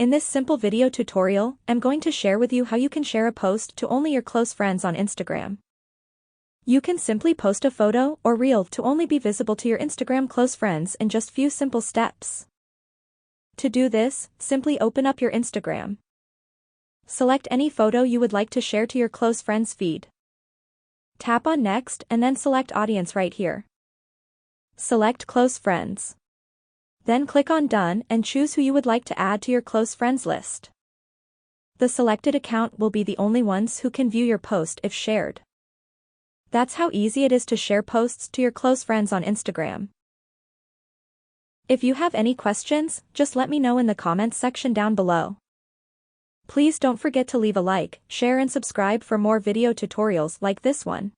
In this simple video tutorial, I'm going to share with you how you can share a post to only your close friends on Instagram. You can simply post a photo or reel to only be visible to your Instagram close friends in just few simple steps. To do this, simply open up your Instagram. Select any photo you would like to share to your close friends feed. Tap on Next and then select Audience right here. Select Close Friends. Then click on Done and choose who you would like to add to your close friends list. The selected account will be the only ones who can view your post if shared. That's how easy it is to share posts to your close friends on Instagram. If you have any questions, just let me know in the comments section down below. Please don't forget to leave a like, share and subscribe for more video tutorials like this one.